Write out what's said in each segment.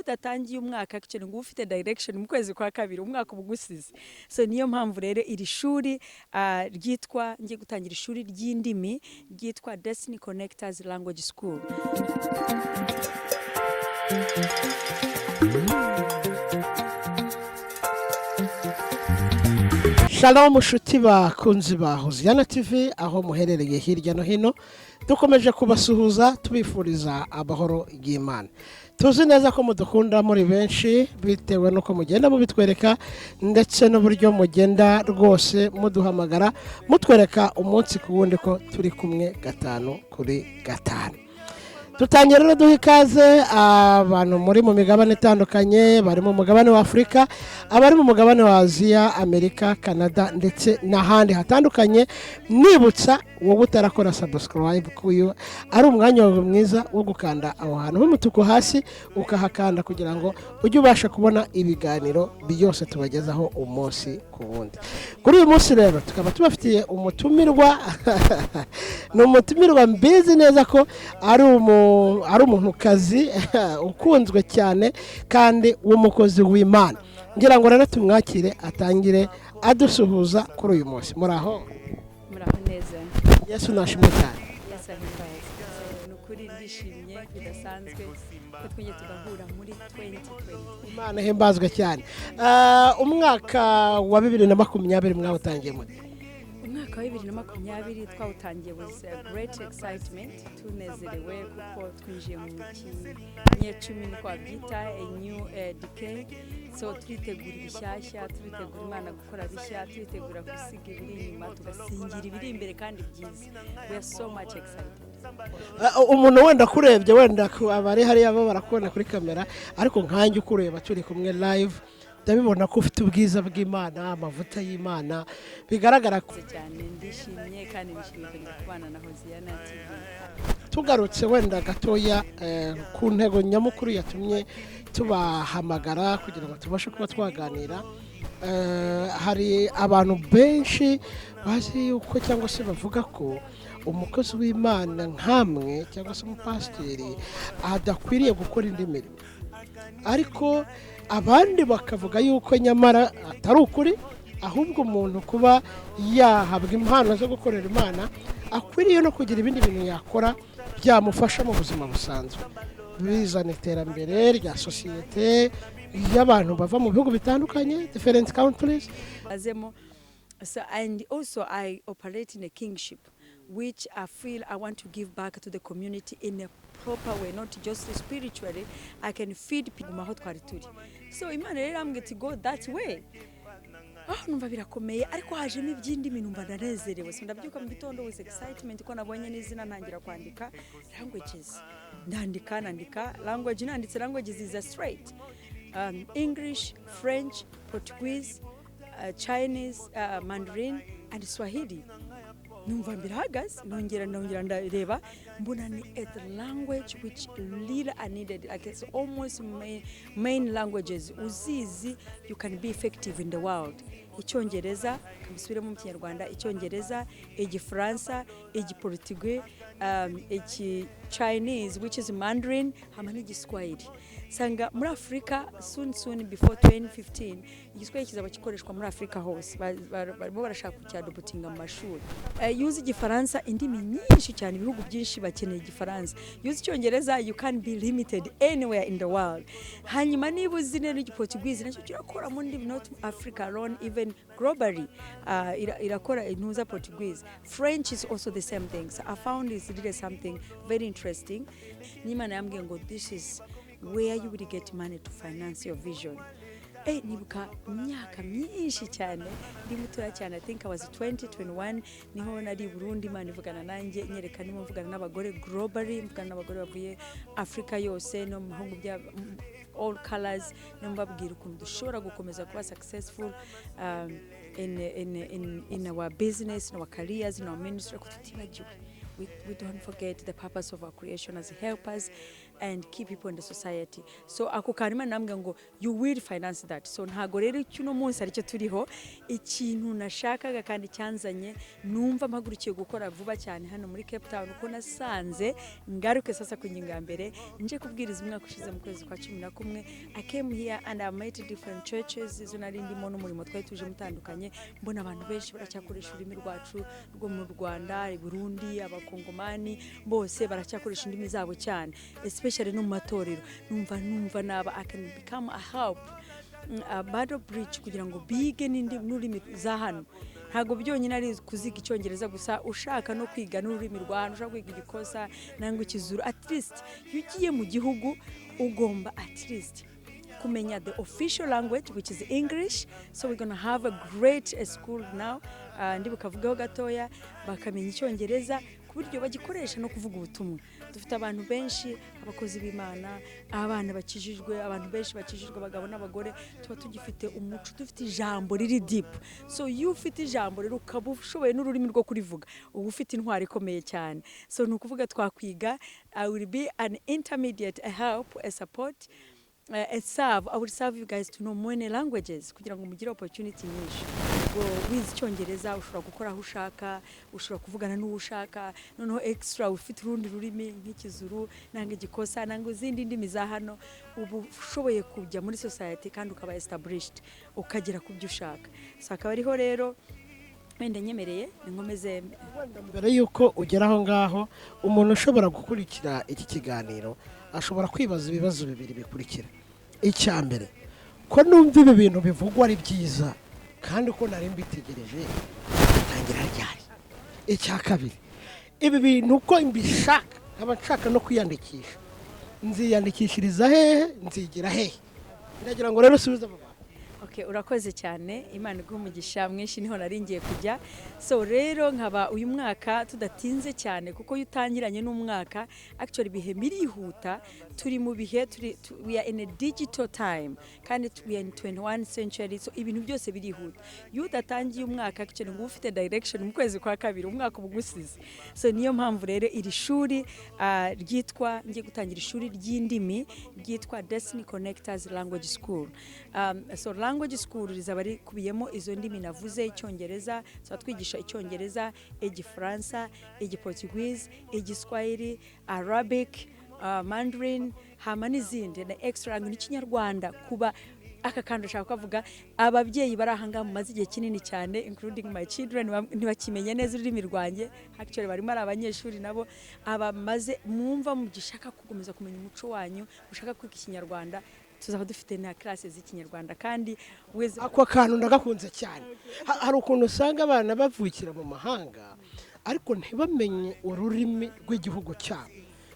nudatangiye umwaka actually ngo ufite direction mu kwezi kwa kabiri umwaka ubugusize. So niyo mpamvu rero iri shuri ryitwa ngiye gutangira ishuri ry'indimi ryitwa Destiny Connectors Language School. Shalom mushuti bakunzi ba Hoziyana TV aho muherereye hirya no hino, dukomeje kubasuhuza tubifuriza amahoro y'Imana. Tuzi neza ko mudukunda muri benshi bitewe nuko mugenda mubitwereka ndetse n'uburyo mugenda rwose muduhamagara mutwereka umunsi ku wundi ko turi kumwe 5 kuri 5. Tutangira rero duha ikaze abantu muri mu migabane itandukanye, bari mu mugabane wa Afrika, abari mu mugabane wa Aziya, Amerika, Canada ndetse n'ahandi hatandukanye. Nibutsa wowe utarakora subscribe kuyo ari umwanya wawe mwiza wo gukanda aho hantu h'umutuku hasi ukahakanda kugira ngo ujye ubasha kubona ibiganiro byose tubagezaho umunsi ku wundi. Kuri uyu munsi rero tukaba tubafitiye umutumirwa n'umutumirwa mbizi neza ko ari umuntu kazi ukunzwe cyane kandi w'umukozi w'Imana. Ngira ngo rero tumwakire atangire adusuhuza kuri uyu munsi. Muraho neza. Yesu nashimwe cyane. Yesu ahimbaye. Nukuri ndishimye bidasanzwe ko twinge tugahura muri 2020. Imana himbazwe cyane. Umwaka wa 2020 mwawutangiye muri? Umwaka wa 2020 twawutangiye with great excitement, tunezerewe kuko twinjiye mu kinyecumi niko babyita a new decade. So turitegura ibishyashya, turitegura Imana gukora bishya, turitegura gusiga ibiri inyuma tugasingira ibiri imbere kandi byiza. We are so much excited. Umuntu wenda kurebye wenda abari hari abo barakubona kuri kamera, ariko nkanjye ukureba turi kumwe live ndabibona ko ufite ubwiza bw'Imana, amavuta y'Imana bigaragara ko cyane. Ndishimye kandi nishimiye kubana na Hoziyana TV. Tugarutse wenda gatoya ku ntego nyamukuru yatumye tubahamagara kugira ngo tubashe kuba twaganira. Hari abantu benshi bazi uko cyangwa se bavuga ko umukozi w'Imana nkamwe cyangwa se umupasiteri adakwiriye gukora indi mirimo, ariko abandi bakavuga yuko nyamara atari ukuri, ahubwo umuntu kuba yahabwa impano zo gukorera Imana akwiriye no kugira ibindi bintu yakora byamufasha mu buzima busanzwe, bizana iterambere rya sosiyete y'abantu bava mu bihugu bitandukanye, different countries. So, and also I operate in a kingship, which I feel I want to give back to the community in a proper way, not just spiritually. I can feed people maho twari turi. So Imana rero ambwiye to go that way. Numva birakomeye, ariko hajemo ibyindi bintu mba ndanezerewe. So ndabyuka mu gitondo with excitement ko nabonye n'izina ntangira kwandika languages. Nandika language, nanditse languages is a straight. English, French, Portuguese, Chinese, Mandarin and Swahili. Numva mbirahagaze nongera ndareba mbona ni a language which really are needed, like it's almost main languages uzizi you can be effective in the world. Icyongereza kabisubire mu Kinyarwanda, Icyongereza, Igifaransa, Igiportugais, Chinese which is Mandarin, hamwe n'Igiswahili. Sanga muri Afrika soon before 2015 Igiswahili kizaba gikoreshwa muri Afrika hose, barimo barashaka kucyadobutinga mu mashuri. Use Igifaransa, indimi nyinshi cyane, ibihugu byinshi bakeneye Igifaransa. Use Icyongereza, you can be limited anywhere in the world. Hanyuma niba uzi n'Igiportuguese nacyo kirakora mu ndimi, not Africa alone, even globally irakora intuza Portuguese. French is also the same thing. So I found it's really something very interesting. N'Imana yambwiye ngo this is where you will get money to finance your vision. Nibuka imyaka myinshi cyane ndi mutoya cyane, I think I was 2021 niho nari Burundi, Imana ivugana nanjye nyereka nimo mvugana n'abagore globally, mvugana n'abagore bavuye Afrika yose no mu bihugu bya all colors, mbabwira ukuntu dushobora gukomeza kuba successful in our business, in our careers, in our ministry. We don't forget the purpose of our creation as helpers and key people in the society. So ako karima namwe ngo you will finance that. So ntago rero icyuno munsi aricyo turiho, ikintu nashakaga kandi cyanzanye numva mpagurukiye gukora vuba cyane hano muri Cape Town, uko nasanze ngaruke sasa ku ngingo ya mbere nje kubwiriza umwaka ushize mu kwezi kwa 11. I came here and I met different churches, izo nari ndimo n'umurimo twari tuje mutandukanye, mbona abantu benshi baracyakoresha ururimi rwacu rwo mu Rwanda, i Burundi, abakongomani bose baracyakoresha indimi zabo cyane, especially no mu matorero. Numva naba I can become a help, a battle bridge kugira ngo bige n'ururimi za hano. Ntago byonyine ari kuziga icyongereza gusa, ushaka no kwiga n'ururimi rwa hano, ushaka kwiga igikosa nangwa ikizuru, at least yugiye mu gihugu ugomba at least kumenya the official language which is English. So we're going to have a great school now, ndi bukavugaho gatoya bakamenya icyongereza ku buryo bagikoresha no kuvuga ubutumwa. Dufite abantu benshi, abakozi b'Imana, abana bakijijwe, abantu benshi bakijijwe, abagabo n'abagore, tuba tugifite umuco, dufite ijambo riri deep. So you ufite ijambo rero ukaba ushoboye n'ururimi rwo kurivuga, uba ufite intwari ikomeye cyane. So ni ukuvuga twakwiga, I will be an intermediate, a help, a support, I will serve you guys to know many languages kugira ngo mugire opportunity nyinshi. Wize icyongereza ushobora gukora aho ushaka, ushobora kuvugana n'uwo ushaka, noneho extra ufite urundi rurimi nk'ikizuru nanga igikosa nanga izindi ndimi za hano, ubu ushoboye kujya muri society kandi ukaba established ukagera ku byo ushaka. So akaba ariho rero wenda nyemereye nkomeze. Mbere yuko ugera aho ngaho, umuntu ushobora gukurikira iki kiganiro ashobora kwibaza ibibazo bibiri bikurikira. Icya mbere, ko numva ibi bintu bivugwa ari byiza kandi ko nari mbitegereje tangira ryari. Icya kabiri, ibi bintu ko mbishaka nkaba nshaka no kwiyandikisha, nziyandikishiriza hehe, nzigira hehe? Ndagira ngo rero subiza baba. Okay, urakoze cyane, Imana iguhe umugisha mwinshi, niho naringiye kujya. So rero nkaba uyu mwaka tudatinze cyane kuko yutangiranye n'umwaka, actually bihe birihuta, turi mu bihe we are in a digital time kandi we are in 21st century, so ibintu byose birihuta. Yudatangiye umwaka actually ngo ufite direction mu kwezi kwa kabiri umwaka ubugusize. So niyo mpamvu rero iri shuri ryitwa, ngiye gutangira ishuri ry'indimi ryitwa Destiny Connectors Language School. So language school rizaba rikubiyemo izo ndimi navuze, icyongereza, so twigisha icyongereza, igifaransa, igiportuguese, igiswahili, Arabic, Mandarin, hama n'izindi na extra n'ikinyarwanda. Kuba aka kandi ushaka kuvuga ababyeyi barahanga mu mazi igihe kinini cyane, including my children, ntibakimenye neza ururimi rwanjye. Actually barimo ari abanyeshuri nabo abamaze mwumva mugishaka kugomeza kumenya umuco wanyu, ushaka kwiga ikinyarwanda, tuzaba dufite na classes z'ikinyarwanda kandi weze ako kantu ndagakunze cyane. Hari ukuntu usanga abana bavukira mu mahanga ariko ntibamenye ururimi rw'igihugu cyabo,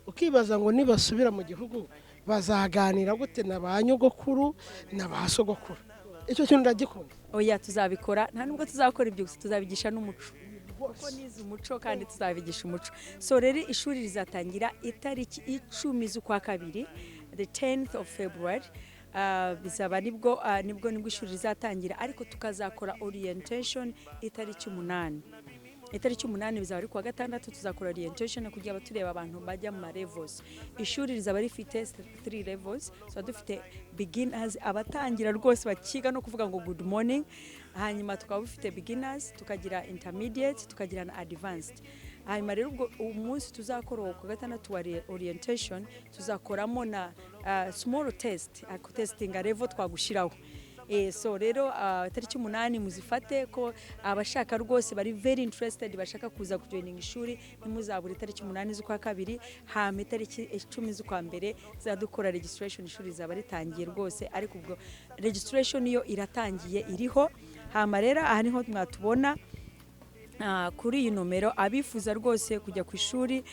ukibaza ngo nibasubira mu gihugu bazaganira gute na ba nyogokuru na ba sogokuru. Icyo kintu ndagikunda. Oya, tuzabikora, nta nubwo tuzakora ibyo gusa, tuzabigisha n'umuco kuko nize umuco kandi tuzabigisha umuco. So rero ishuri rizatangira itariki 10 z'ukwa kabiri, the 10th of February. Bizaba nibwo ishuri rizatangira, ariko tukazakora orientation itariki 8. Itariki 8 bizaba ari kuwa gatandatu, tuzakora orientation kugira abatureba abantu bajya mu levels. Ishuri rizaba rifite 3 levels, so dufite beginners, abatangira rwose bakiga no kuvuga ngo good morning, hanyuma tukaba bifite beginners, tukagira intermediate, tukagira na advanced. Hanyuma rero ubwo umunsi tuzakora ku gatandatu wa orientation tuzakoramo na small test, testing level twagushiraho. So rero tariki 8 muzifate ko abashaka rwose bari very interested bashaka kuza kujoining ishuri, nimuzabura tariki 8 z'ukwa kabiri, hama tariki 10 z'ukwa mbere zadukora registration. Ishuri zaba ritangiye rwose, ariko ubwo registration yo iratangiye iriho. Hama rero aha niho mwatubona kuri iyi nomero, abifuza rwose kujya ku ishuri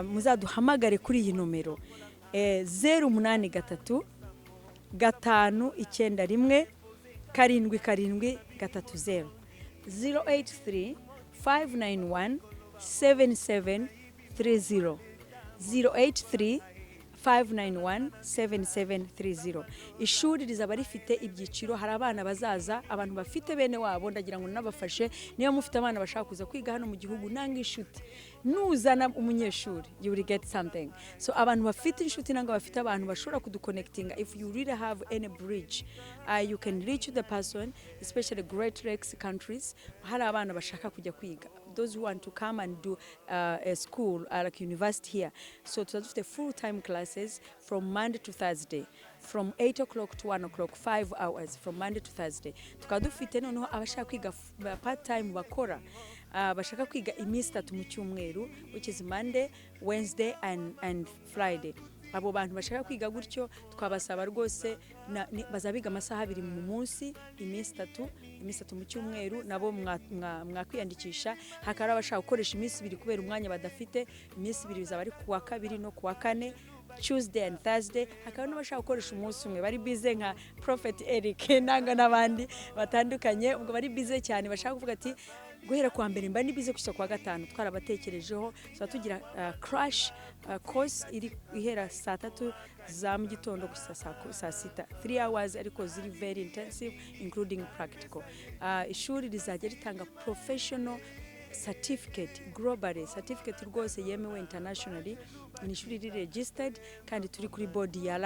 muzaduhamagare kuri iyi nomero 083 591 770 083 591 7730 083 591-7730. ishuri rizaba rifite ibyiciro, hari abana bazaza, abantu bafite bene wabo, ndagira ngo nabafashe niyo mufite abana bashaka kuza kwiga hano mu gihugu nanga inshuti, nuzana umunyeshuri you will get something. So abantu bafite inshuti nanga bafite abantu bashobora kuduconnectinga, if you really have any bridge, you can reach the person, especially Great Lakes countries, hari abana bashaka kujya kwiga, those who want to come and do a school like university here. So tuzafite full time classes from Monday to Thursday, from 8 o'clock to 1 o'clock, 5 hours from Monday to Thursday. Tukaba dufite noneho abashaka kwiga part time bakora, bashaka kwiga iminsi 3 mu cyumweru, which is Monday, Wednesday and Friday. Abo bantu bashaka kwiga gutyo twabasaba rwose bazabiga amasaha 2 mu munsi, iminsi 3 mu cyumweru, nabo mwakwiyandikisha. Hakara abashaka gukoresha iminsi 2 kubera umwanya badafite, iminsi 2 bizaba ari kuwa 2 no kuwa 4, Tuesday and Thursday. Hakaba n'abashaka gukoresha umunsi umwe, bari bize nka Prophet Eric nanga n'abandi batandukanye, ubwo bari bize cyane bashaka kuvuga ati guhera kwa mbere mba nibize kushya kwa gatanu, twarabatekerejeho so tugira crash course iri ihera saa 3 za mu gitondo gusa saa 6, 3 hours, ariko ziri very intensive including practical. Ishuri rizajya ritanga professional certificate, globally certificate rwose yemewe internationally, ni ishuri riri registered kandi turi kuri board ya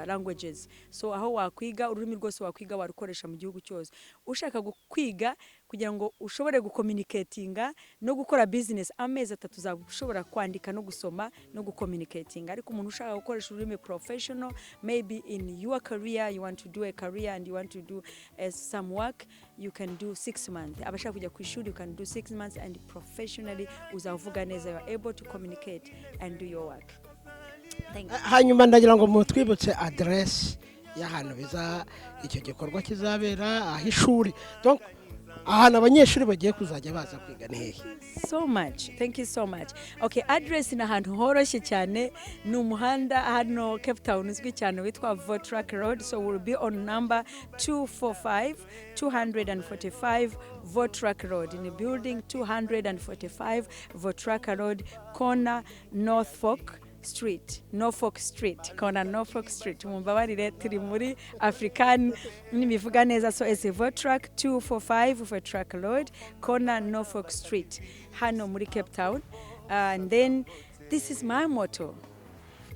languages. So aho wakwiga ururimi rwose wakwiga warukoresha mu gihugu cyose. Ushaka kwiga kugira ngo ushobore gucommunicatinga no gukora business, amezi 3 uzagushobora kwandika no gusoma no gucommunicating. Ariko umuntu ushaka gukoresha ururimi professional, maybe in your career you want to do a career and you want to do some work, you can do 6 months. Abashaka kujya ku ishuri you can do 6 months and professionally uzavuga neza, you are able to communicate and do your work. Thank you. Hanyuma ndagira ngo mutwibutse address y'ahantu biza icyo gikorwa kizabera, aho ishuri, donc ahantu abanyeshuri bagiye kuzajya baza kwiga ni hehe? So much. Thank you so much. Okay, address ni ahantu horoshye cyane, ni umuhanda hano Cape Town uzwi cyane witwa Votrack Road. So we'll be on number 245 Votrack Road, in the building 245 Votrack Road, corner Norfolk Street, corner Norfolk Street. Mumbabarire turi muri African nimivuga neza, so as a Votrack 245 Votrack Road, corner Norfolk Street, hano muri Cape Town. And then this is my motto: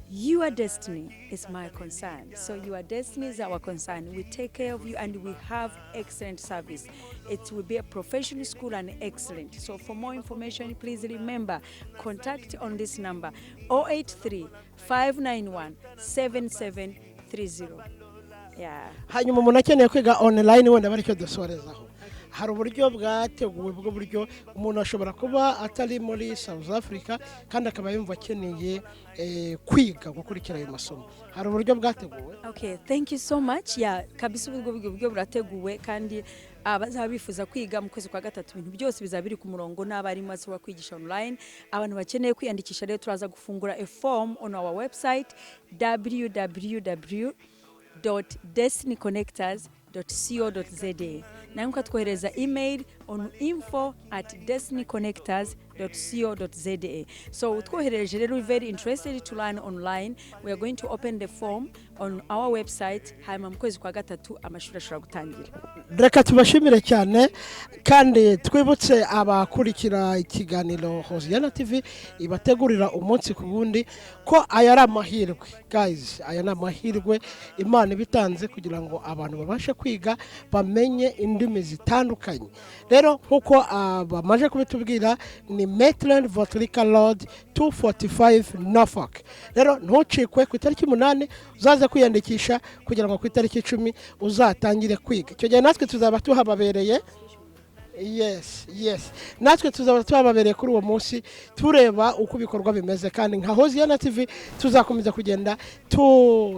your destiny is my concern. So your destiny is our concern. We take care of you and we have excellent service. It will be a professional school and excellent. So for more information, please remember, contact on this number 083-591-7730. Yeah. Hanyuma umuntu akeneye kwiga online wenda bari cyo dusorezaho, hari uburyo bwateguwe bwo buryo umuntu ashobora kuba atari muri South Africa kandi akaba yumva akeneye kwiga gukurikira ayo masomo, hari uburyo bwateguwe? Okay, thank you so much. Yeah, kabisa ubwo buryo burateguwe kandi abazaba bifuza kwiga mu kwezi kwa 3 ibintu byose bizabiri ku murongo, n'abarimu bazaba kwigisha online. Abantu bakeneye kwiyandikisha rero turaza gufungura a form on our website www.destinyconnectors.co.za. na mukatwohereza email on info@destinyconnectors.co.za. So utwohereje rero very interested to learn online, we are going to open the form on our website hanyuma mu kwezi kwa 3 amashuri ashobora gutangira. Reka tubashimire cyane kandi twibutse abakurikira ikiganiro Hoziyana TV ibategurira umunsi ku wundi ko aya ari amahirwe, guys, aya ni amahirwe Imana ibitanze kugira ngo abantu babashe kwiga bamenye indimi zitandukanye. Rero nkuko bamaje kubitubwira ni Maitland Votrack Road 245 Norfolk. Rero ntucikwe ku itariki 8 uzaze kwiyandikisha kugira ngo ku itariki 10 uzatangire kwiga. Icyo gihe natwe tuzaba tuhababereye. Yes. Natwe tuzaba tuhababereye kuri uwo munsi tureba uko bikorwa bimeze, kandi nka Hoziyana TV tuzakomeza kugenda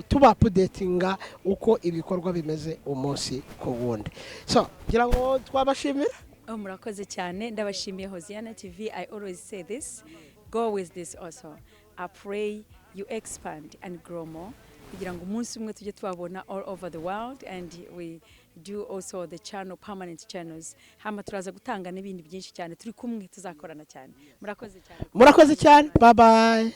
tuba updatinga uko ibikorwa bimeze umunsi ku wundi. So ngira ngo twabashimira. Murakoze cyane, ndabashimiye Hoziyana TV. I always say this, go with this also. I pray you expand and grow more kugira ngo umunsi umwe tujye twabona all over the world, and we do also the channel, permanent channels. Hama turaza gutanga n'ibindi byinshi cyane, turi kumwe tuzakorana cyane. Murakoze cyane. Bye bye.